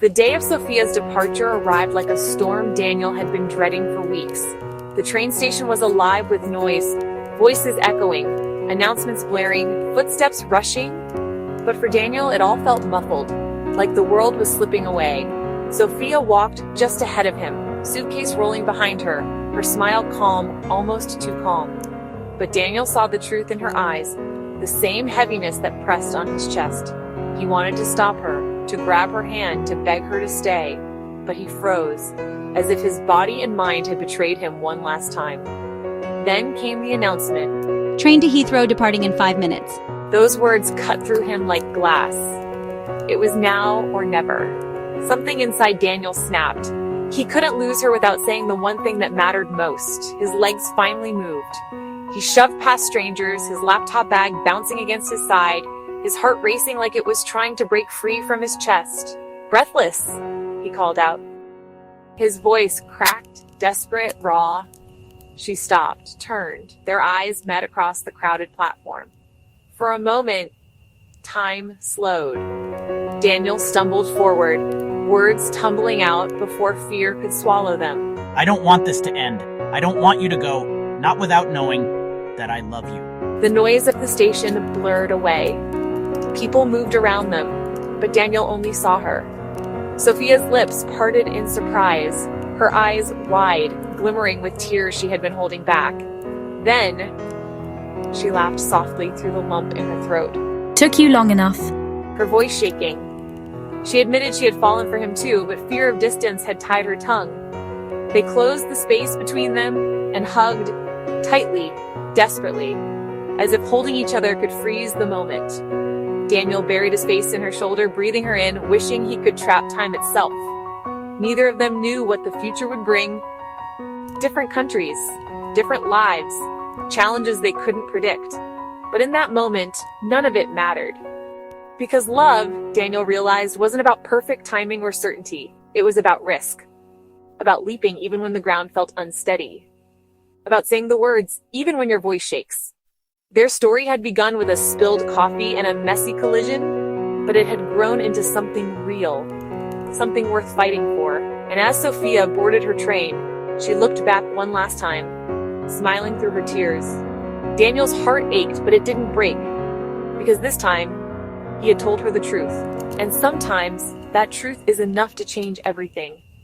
The day of Sofia's departure arrived like a storm Daniel had been dreading for weeks. The train station was alive with noise, voices echoing, announcements blaring, footsteps rushing. But for Daniel, it all felt muffled, like the world was slipping away. Sofia walked just ahead of him, suitcase rolling behind her, her smile calm, almost too calm. But Daniel saw the truth in her eyes, the same heaviness that pressed on his chest. He wanted to stop her, to grab her hand, to beg her to stay, but he froze, as if his body and mind had betrayed him one last time. Then came the announcement. Train to Heathrow departing in 5 minutes. Those words cut through him like glass. It was now or never. Something inside Daniel snapped. He couldn't lose her without saying the one thing that mattered most. His legs finally moved. He shoved past strangers, his laptop bag bouncing against his side, his heart racing like it was trying to break free from his chest. "Breathless," he called out. His voice cracked, desperate, raw. She stopped, turned. Their eyes met across the crowded platform. For a moment, time slowed. Daniel stumbled forward, words tumbling out before fear could swallow them. I don't want this to end. I don't want you to go, not without knowing that I love you. The noise of the station blurred away. People moved around them, but Daniel only saw her. Sofia's lips parted in surprise, her eyes wide, glimmering with tears she had been holding back. Then, she laughed softly through the lump in her throat. Took you long enough. Her voice shaking. She admitted she had fallen for him too, but fear of distance had tied her tongue. They closed the space between them and hugged, tightly, desperately, as if holding each other could freeze the moment. Daniel buried his face in her shoulder, breathing her in, wishing he could trap time itself. Neither of them knew what the future would bring. Different countries, different lives, challenges they couldn't predict. But in that moment, none of it mattered. Because love, Daniel realized, wasn't about perfect timing or certainty. It was about risk. About leaping even when the ground felt unsteady. About saying the words, even when your voice shakes. Their story had begun with a spilled coffee and a messy collision, but it had grown into something real, something worth fighting for. And as Sofia boarded her train, she looked back one last time, smiling through her tears. Daniel's heart ached, but it didn't break, because this time, he had told her the truth. And sometimes, that truth is enough to change everything.